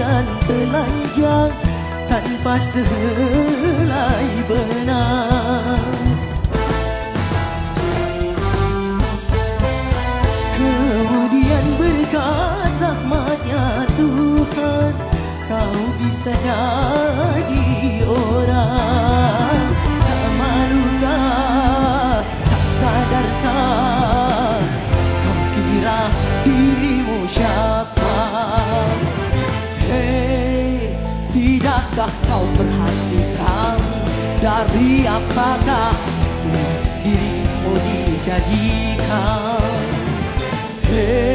dan telanjang tanpa sehelai benang. Kemudian berkat rahmatnya Tuhan, kau bisa jadi orang. Tak malukah, tak sadarkah, kau kira dirimu siapa? Hei, tidakkah kau perhatikan dari apakah dirimu dijadikan? Hey,